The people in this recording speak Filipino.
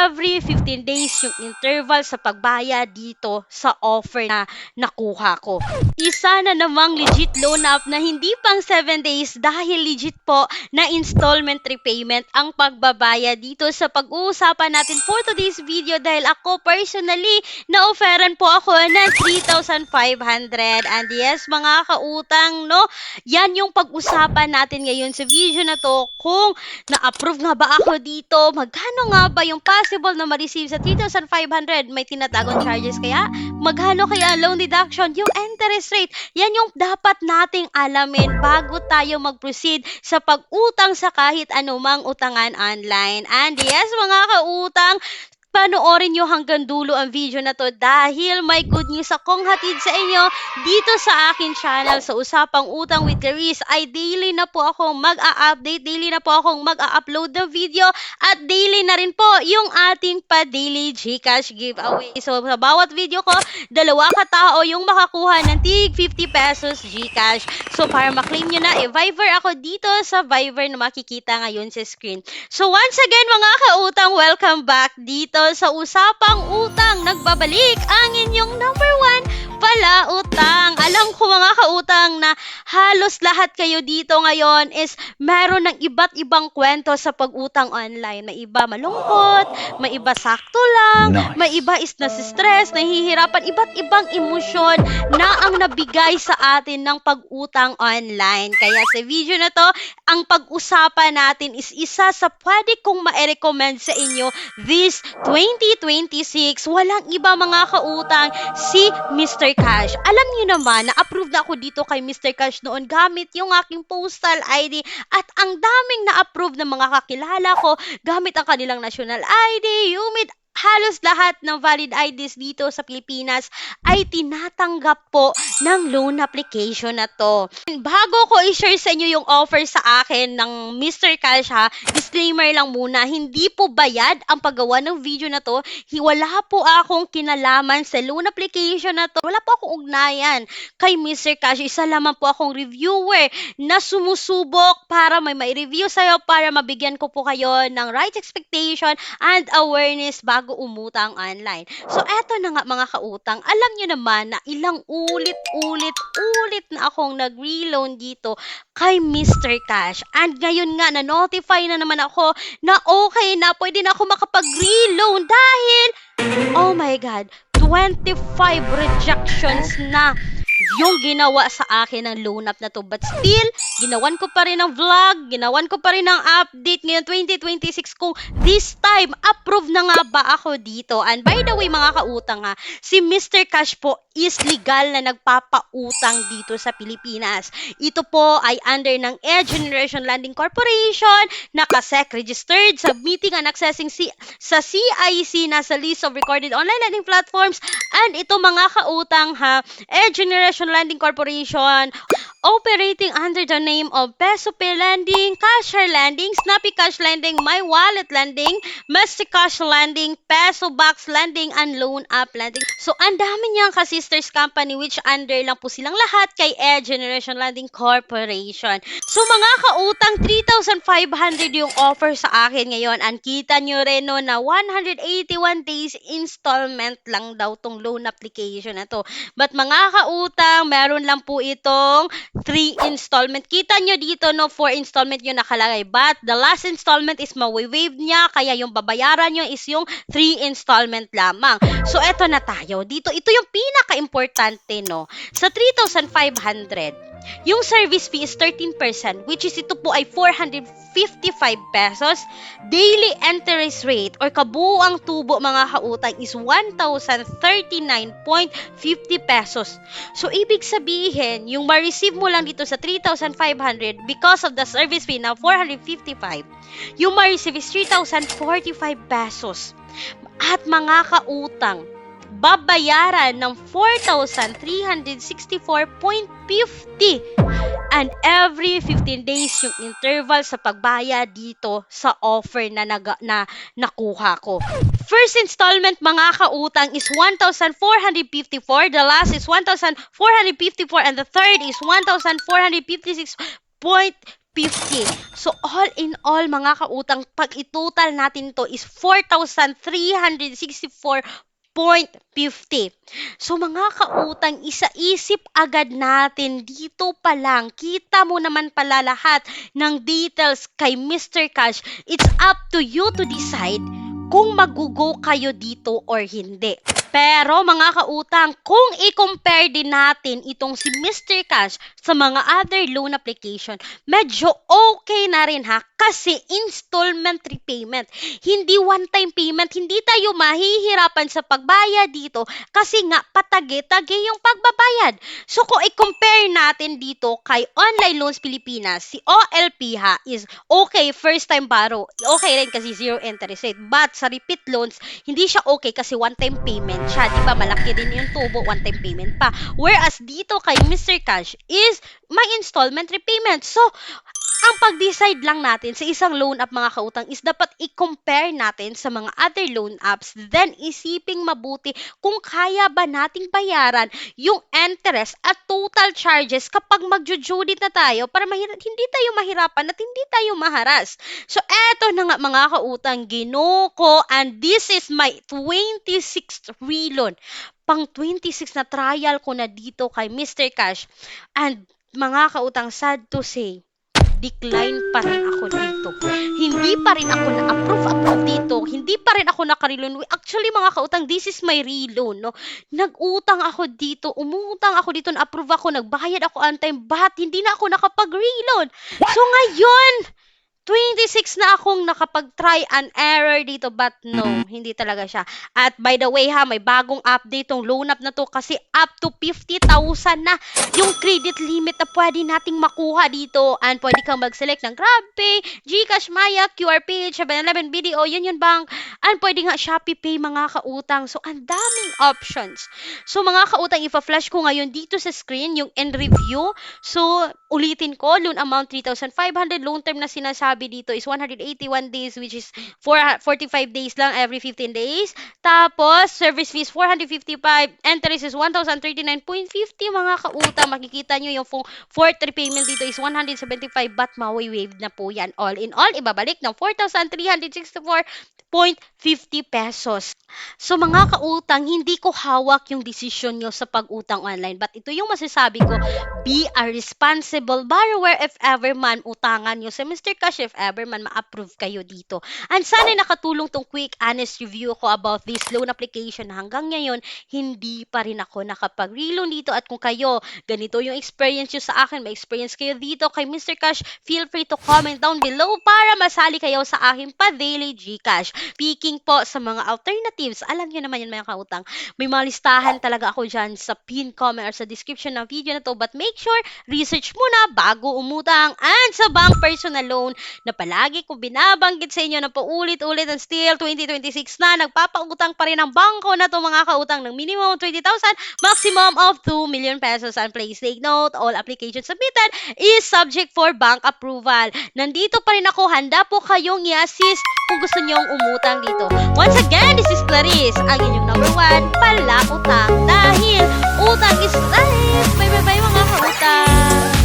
every 15 days yung interval sa pagbayad dito sa offer na nakuha ko. Isa na namang legit loan app na hindi pang 7 days dahil legit po na installment repayment ang pagbabayad dito sa pag-uusapan natin for today's video dahil ako personally na-offeran po ako ng 3,500. And yes, mga kautang, no? Yan yung pag-usapan natin ngayon sa video na to. Kung na-approve nga ba ako dito, magkano nga ba yung possible na ma-receive sa 3,500? May tinatagong charges kaya? Magkano kaya loan deduction? Yung interest rate? Yan yung dapat nating alamin bago tayo mag-proceed sa pag-utang sa kahit anumang utangan online. And yes, mga kautang, panoorin nyo hanggang dulo ang video na to dahil may good news akong hatid sa inyo dito sa akin channel. Sa Usapang Utang with Clarice ay daily na po akong mag-a-update, daily na po akong mag-a-upload ng video at daily na rin po yung ating pa-daily GCash giveaway. So sa bawat video ko, 2 katao yung makakuha ng tig 50 pesos GCash. So para maklaim nyo na, i-Viber ako dito sa Viber na makikita ngayon sa screen. So once again mga kautang, welcome back dito sa Usapang Utang. Nagbabalik ang inyong number 1 palautang. Alam ko mga kautang na halos lahat kayo dito ngayon is meron ng iba't ibang kwento sa pag-utang online. May iba malungkot, may iba sakto lang, may iba is nasistress, nahihirapan, iba't ibang emosyon na ang nabigay sa atin ng pag-utang online. Kaya sa video na to, ang pag-usapan natin is isa sa pwede kong ma-recommend sa inyo this 2026. Walang iba mga kautang, si Mr. Cash. Alam niyo naman na approved na ako dito kay Mr. Cash noon gamit yung aking postal ID at ang daming na-approve ng mga kakilala ko gamit ang kanilang national ID, UMID, halos lahat ng valid IDs dito sa Pilipinas ay tinatanggap po ng loan application na to. Bago ko i-share sa inyo yung offer sa akin ng Mr. Cash ha, disclaimer lang muna, hindi po bayad ang paggawa ng video na to. Wala po akong kinalaman sa loan application na to. Wala po akong ugnayan kay Mr. Cash. Isa lamang po akong reviewer na sumusubok para may review sa'yo para mabigyan ko po kayo ng right expectation and awareness bago umutang online. So, eto na nga mga kautang. Alam nyo naman na ilang ulit na akong nag-reloan dito kay Mr. Cash. And ngayon nga, na-notify na naman ako na okay na, pwede na ako makapag-reloan dahil, oh my God, 25 rejections na yung ginawa sa akin ng loan app na to. But still, ginawan ko pa rin ng vlog, ginawan ko pa rin ng update ngayon 2026 kung this time, approve na nga ba ako dito. And by the way mga kautang ha, si Mr. Cash po is legal na nagpapautang dito sa Pilipinas. Ito po ay under ng Generation Lending Corporation, nakasec registered, submitting and accessing sa CIC, nasa list of recorded online lending platforms. And ito mga kautang ha, Generation Lending Corporation, operating under the name of Peso Pay Lending, Cashier Lending, Snappy Cash Lending, My Wallet Lending, Mystic Cash Lending, Peso Box Lending, and Loan App Lending. So, ang dami niyang ka-sisters company which under lang po silang lahat kay Generation Lending Corporation. So, mga kautang, 3,500 yung offer sa akin ngayon. And kita nyo rin no, na 181 days installment lang daw tong loan application na to. But mga kautang, meron lang po itong 3 installment. Kita nyo dito, no, 4 installment yung nakalagay. But the last installment is ma-waive niya, kaya yung babayaran nyo is yung 3 installment lamang. So, eto na tayo. Dito, ito yung pinaka-importante, no. Sa 3,500, yung service fee is 13%, which is ito po ay 455 pesos. Daily interest rate or kabuuang tubo mga kautang is 1,039.50 pesos. So, ibig sabihin, yung ma-receive mo lang dito sa 3,500 because of the service fee na 455, yung ma-receive is 3,045 pesos. At mga kautang, babayaran ng 4,364.50 and every 15 days yung interval sa pagbayad dito sa offer na nakuha ko. First installment mga kautang is 1,454, the last is 1,454, and the third is 1,456.50 50. So, all in all, mga kautang, pag itotal natin to is 4,364.50. So mga kautang, isaisip agad natin dito pa lang. Kita mo naman pala lahat ng details kay Mr. Cash. It's up to you to decide kung magugo kayo dito or hindi. Pero mga kautang, kung i-compare din natin itong si Mr. Cash sa mga other loan application, medyo okay na rin ha, kasi installment repayment. Hindi one-time payment, hindi tayo mahihirapan sa pagbayad dito kasi nga patage-tage yung pagbabayad. So kung i-compare natin dito kay Online Loans Pilipinas, si OLP ha is okay, first time borrow. Okay rin kasi zero interest rate. But sa repeat loans, hindi siya okay kasi one-time payment siya. Di ba? Malaki din yung tubo, one-time payment pa. Whereas dito kay Mr. Cash is may installment repayment. So, ang pag-decide lang natin sa isang loan app mga kautang is dapat i-compare natin sa mga other loan apps, then isiping mabuti kung kaya ba nating bayaran yung interest at total charges kapag mag-due date na tayo para hindi tayo mahirapan at hindi tayo maharas. So eto na nga mga kautang, ginoko, and this is my 26th reloan. Pang 26 na trial ko na dito kay Mr. Cash, and mga kautang, sad to say, decline pa rin ako dito. Hindi pa rin ako na-approve dito. Hindi pa rin ako naka-reloan. Actually, mga kautang, this is my reloan, no? Nag-utang ako dito, umutang ako dito, na-approve ako, nagbayad ako on time, but hindi na ako nakapag-reloan. So, ngayon, 26 na akong nakapag-try and error dito, but no, hindi talaga siya. At by the way ha, may bagong update tong loan app na to kasi up to 50,000 na yung credit limit na pwede nating makuha dito, and pwede kang mag-select ng GrabPay, GCash, Maya, QR Pay, 7-Eleven, BDO, Union Bank, and pwede nga Shopee Pay mga kautang. So, ang daming options. So, mga kautang, ipa-flash ko ngayon dito sa screen yung end review. So, ulitin ko, loan amount 3,500, loan term na sinasabi dito is 181 days, which is 45 days lang every 15 days. Tapos, service fees 455, interest is 1,039.50 mga kautang. Makikita nyo yung fourth repayment dito is 175, but mawi-wave na po yan. All in all, ibabalik ng 4,364.50 pesos. So mga kautang, hindi ko hawak yung desisyon nyo sa pag-utang online, but ito yung masasabi ko, be a responsible borrower if ever man utangan nyo sa Mr. Cash, if ever man ma-approve kayo dito. And sana nakatulong tong quick, honest review ko about this loan application. Hanggang ngayon, hindi pa rin ako nakapag-reloan dito. At kung kayo, ganito yung experience nyo sa akin, may experience kayo dito kay Mr. Cash, feel free to comment down below para masali kayo sa aking pa-daily GCash. Speaking po sa mga alternatives, alam nyo naman yun mga kautang, may mga listahan talaga ako dyan sa pin comment or sa description ng video na to, but make sure research muna bago umutang. And sa bank personal loan na palagi ko binabanggit sa inyo na paulit-ulit, and still 2026 na, nagpapautang pa rin ang bangko na to mga kautang ng minimum 20,000, maximum of 2 million pesos. And please take note, all applications submitted is subject for bank approval. Nandito pa rin ako, handa po kayong i-assist kung gusto nyong umutang dito. Once again, this is Clarice, ang inyong number 1 palautang, dahil utang is life. Bye bye bye mga kautang.